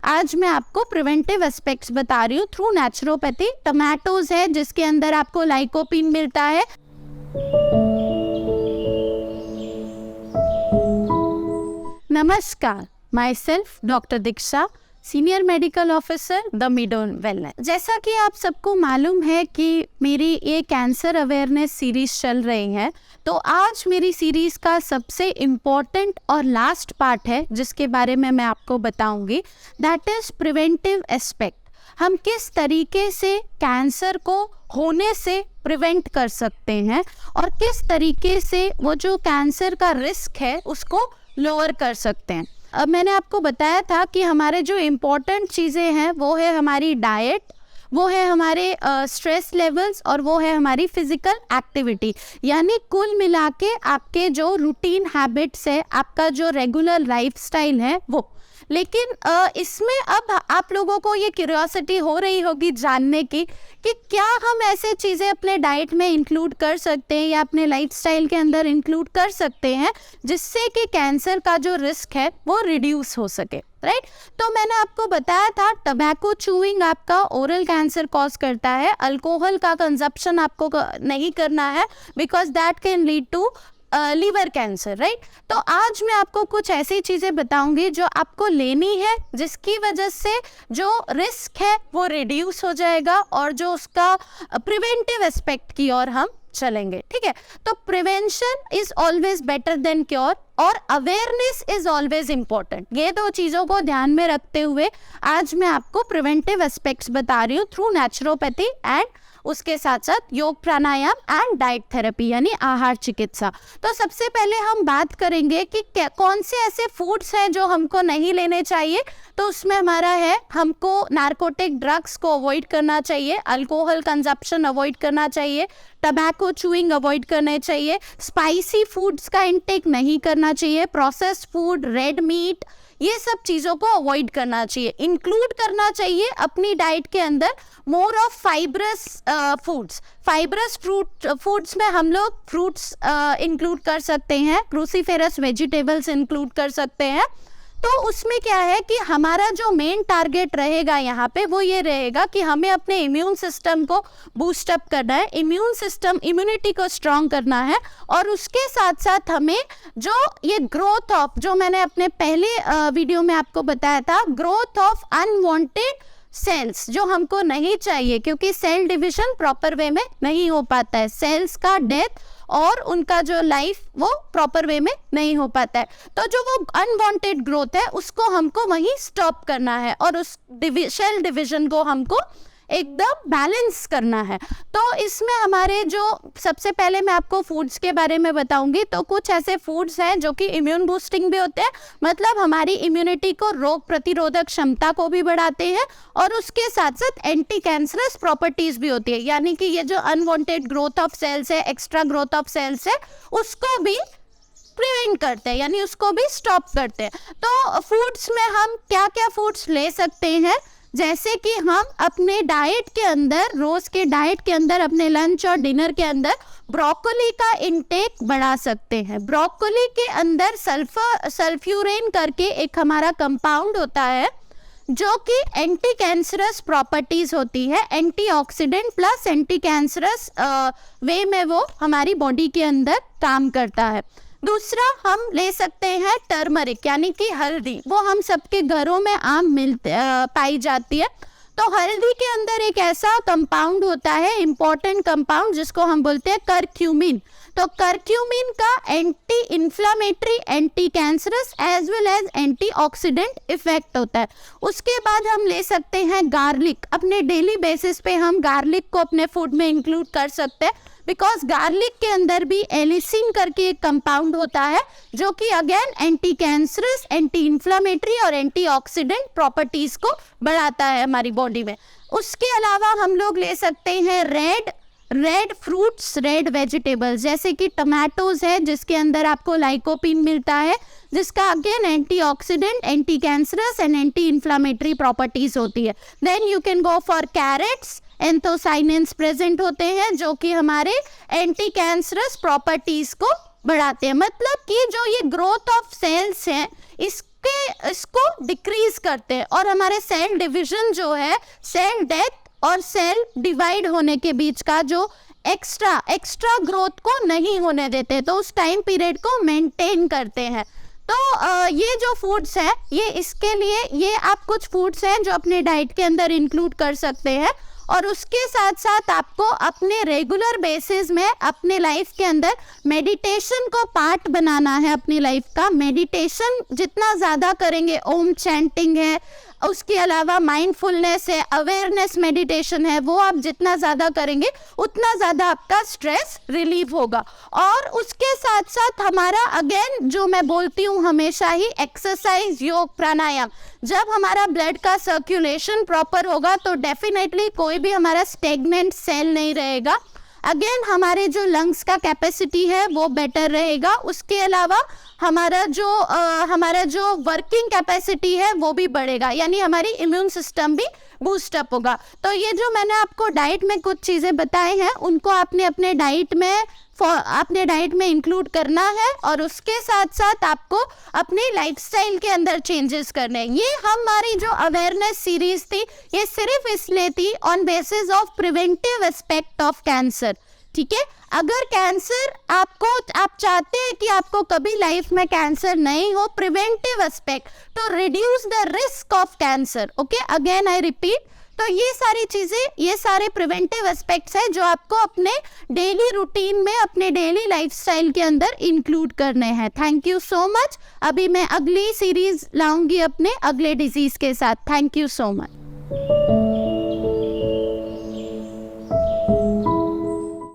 आज मैं आपको प्रिवेंटिव एस्पेक्ट्स बता रही हूँ थ्रू नेचुरोपैथी। टमाटोज है जिसके अंदर आपको लाइकोपीन मिलता है। नमस्कार, myself doctor Diksha, senior medical officer the मिडोन वेलनेस। जैसा कि आप सबको मालूम है कि मेरी ये कैंसर अवेयरनेस सीरीज चल रही है, तो आज मेरी सीरीज का सबसे इम्पॉर्टेंट और लास्ट पार्ट है जिसके बारे में मैं आपको बताऊंगी, दैट इज प्रिवेंटिव एस्पेक्ट। हम किस तरीके से कैंसर को होने से प्रिवेंट कर सकते हैं और किस तरीके से वो जो कैंसर का रिस्क है उसको लोअर कर सकते हैं। अब मैंने आपको बताया था कि हमारे जो इम्पोर्टेंट चीज़ें हैं वो है हमारी डाइट, वो है हमारे स्ट्रेस लेवल्स और वो है हमारी फिजिकल एक्टिविटी। यानी कुल मिला के आपके जो रूटीन हैबिट्स है, आपका जो रेगुलर लाइफस्टाइल है वो। लेकिन इसमें अब आप लोगों को ये क्यूरियोसिटी हो रही होगी जानने की कि क्या हम ऐसे चीज़ें अपने डाइट में इंक्लूड कर सकते हैं या अपने लाइफस्टाइल के अंदर इंक्लूड कर सकते हैं जिससे कि कैंसर का जो रिस्क है वो रिड्यूस हो सके, राइट। तो मैंने आपको बताया था टबैको चूइंग आपका ओरल कैंसर कॉज करता है। अल्कोहल का कंजप्शन आपको नहीं करना है because that can lead to liver cancer, right. तो आज मैं आपको कुछ ऐसी चीज़ें बताऊंगी जो आपको लेनी है जिसकी वजह से जो रिस्क है वो रिड्यूस हो जाएगा और जो उसका प्रिवेंटिव एस्पेक्ट की ओर हम चलेंगे, ठीक है। तो prevention is always better than cure और अवेयरनेस इज ऑलवेज इम्पोर्टेंट। ये दो चीज़ों को ध्यान में रखते हुए आज मैं आपको प्रिवेंटिव एस्पेक्ट्स बता रही हूँ थ्रू नेचुरोपैथी एंड उसके साथ साथ योग प्राणायाम एंड डाइट थेरेपी यानी आहार चिकित्सा। तो सबसे पहले हम बात करेंगे कि कौन से ऐसे फूड्स हैं जो हमको नहीं लेने चाहिए। तो उसमें हमारा है, हमको नार्कोटिक ड्रग्स को अवॉइड करना चाहिए, अल्कोहल कंजप्शन अवॉइड करना चाहिए, टबैको चूइंग अवॉइड करना चाहिए, स्पाइसी फूड्स का इंटेक नहीं करना चाहिए, प्रोसेस्ड फूड, रेड मीट, ये सब चीज़ों को अवॉइड करना चाहिए। इंक्लूड करना चाहिए अपनी डाइट के अंदर more of fibrous foods. Fibrous foods में हम लोग फ्रूट्स इंक्लूड कर सकते हैं, क्रूसीफेरस वेजिटेबल्स इंक्लूड कर सकते हैं। तो उसमें क्या है कि हमारा जो मेन टारगेट रहेगा यहाँ पे वो ये रहेगा कि हमें अपने इम्यून सिस्टम को बूस्ट अप करना है, इम्यून सिस्टम इम्यूनिटी को स्ट्रॉन्ग करना है और उसके साथ साथ हमें जो ये ग्रोथ ऑफ, जो मैंने अपने पहले वीडियो में आपको बताया था, ग्रोथ ऑफ अनवांटेड सेल्स जो हमको नहीं चाहिए क्योंकि सेल डिविजन प्रॉपर वे में नहीं हो पाता है, सेल्स का डेथ और उनका जो लाइफ वो प्रॉपर वे में नहीं हो पाता है। तो जो वो अनवांटेड ग्रोथ है उसको हमको वहीं स्टॉप करना है और उस सेल डिविजन को हमको एकदम बैलेंस करना है। तो इसमें हमारे जो सबसे पहले मैं आपको फूड्स के बारे में बताऊंगी। तो कुछ ऐसे फूड्स हैं जो कि इम्यून बूस्टिंग भी होते हैं, मतलब हमारी इम्यूनिटी को, रोग प्रतिरोधक क्षमता को भी बढ़ाते हैं और उसके साथ साथ एंटी कैंसरस प्रॉपर्टीज भी होती है। यानी कि ये जो अनवांटेड ग्रोथ ऑफ सेल्स है, एक्स्ट्रा ग्रोथ ऑफ सेल्स है, उसको भी प्रिवेंट करते हैं यानी उसको भी स्टॉप करते हैं। तो फूड्स में हम क्या क्या फूड्स ले सकते हैं, जैसे कि हम अपने डाइट के अंदर, रोज के डाइट के अंदर, अपने लंच और डिनर के अंदर ब्रोकोली का इंटेक बढ़ा सकते हैं। ब्रोकोली के अंदर सल्फ्यूरिन करके एक हमारा कंपाउंड होता है जो कि एंटी कैंसरस प्रॉपर्टीज होती है, एंटीऑक्सीडेंट प्लस एंटी कैंसरस वे में वो हमारी बॉडी के अंदर काम करता है। दूसरा हम ले सकते हैं टर्मरिक यानी कि हल्दी, वो हम सबके घरों में आम पाई जाती है। तो हल्दी के अंदर एक ऐसा कंपाउंड होता है, इंपॉर्टेंट कंपाउंड, जिसको हम बोलते हैं करक्यूमिन। तो करक्यूमिन का anti inflammatory, anti cancerous as well as antioxidant effect होता है। उसके बाद हम ले सकते हैं गार्लिक। अपने डेली बेसिस पे हम गार्लिक को अपने फूड में इंक्लूड कर सकते हैं बिकॉज गार्लिक के अंदर भी एलिसिन करके एक कंपाउंड होता है जो कि again anti cancerous, anti inflammatory और एंटी ऑक्सीडेंट प्रॉपर्टीज को बढ़ाता है हमारी बॉडी में। उसके अलावा हम लोग ले सकते हैं रेड फ्रूट्स, रेड वेजिटेबल्स, जैसे कि टमाटोज है जिसके अंदर आपको लाइकोपीन मिलता है जिसका again antioxidant, anti cancerous and anti inflammatory properties होती है। Then you can go for carrots, anthocyanins present होते हैं जो कि हमारे एंटी कैंसरस प्रॉपर्टीज को बढ़ाते हैं। मतलब कि जो ये ग्रोथ ऑफ सेल्स हैं, इस आपके इसको डिक्रीज करते हैं और हमारे सेल डिवीजन जो है, सेल डेथ और सेल डिवाइड होने के बीच का जो एक्स्ट्रा ग्रोथ को नहीं होने देते, तो उस टाइम पीरियड को मेंटेन करते हैं। तो ये जो फूड्स है, ये इसके लिए ये आप कुछ फूड्स हैं जो अपने डाइट के अंदर इंक्लूड कर सकते हैं। और उसके साथ साथ आपको अपने रेगुलर बेसिस में अपने लाइफ के अंदर मेडिटेशन को पार्ट बनाना है अपनी लाइफ का। मेडिटेशन जितना ज़्यादा करेंगे, ओम चैंटिंग है, उसके अलावा माइंडफुलनेस है, अवेयरनेस मेडिटेशन है, वो आप जितना ज़्यादा करेंगे उतना ज़्यादा आपका स्ट्रेस रिलीव होगा। और उसके साथ साथ हमारा अगेन जो मैं बोलती हूँ हमेशा ही, एक्सरसाइज, योग, प्राणायाम। जब हमारा ब्लड का सर्कुलेशन प्रॉपर होगा तो डेफिनेटली कोई भी हमारा स्टेगनेंट सेल नहीं रहेगा। अगेन हमारे जो लंग्स का कैपेसिटी है वो बेटर रहेगा। उसके अलावा हमारा जो वर्किंग कैपेसिटी है वो भी बढ़ेगा, यानी हमारी इम्यून सिस्टम भी बूस्ट अप होगा। तो ये जो मैंने आपको डाइट में कुछ चीज़ें बताई हैं, उनको आपने अपने डाइट में इंक्लूड करना है और उसके साथ साथ आपको अपनी लाइफस्टाइल के अंदर चेंजेस करने हैं। ये हमारी जो अवेयरनेस सीरीज थी, ये सिर्फ इसलिए थी on basis of preventive aspect of cancer. ठीक है, अगर कैंसर आप चाहते हैं कि आपको कभी लाइफ में कैंसर नहीं हो, preventive aspect to reduce the risk of cancer. Okay, again I repeat, तो ये सारी चीज़ें, ये सारे प्रिवेंटिव एस्पेक्ट्स हैं जो आपको अपने डेली रूटीन में, अपने डेली लाइफस्टाइल के अंदर इंक्लूड करने हैं। Thank you so much. अभी मैं अगली सीरीज लाऊंगी अपने अगले डिजीज़ के साथ। Thank you so much.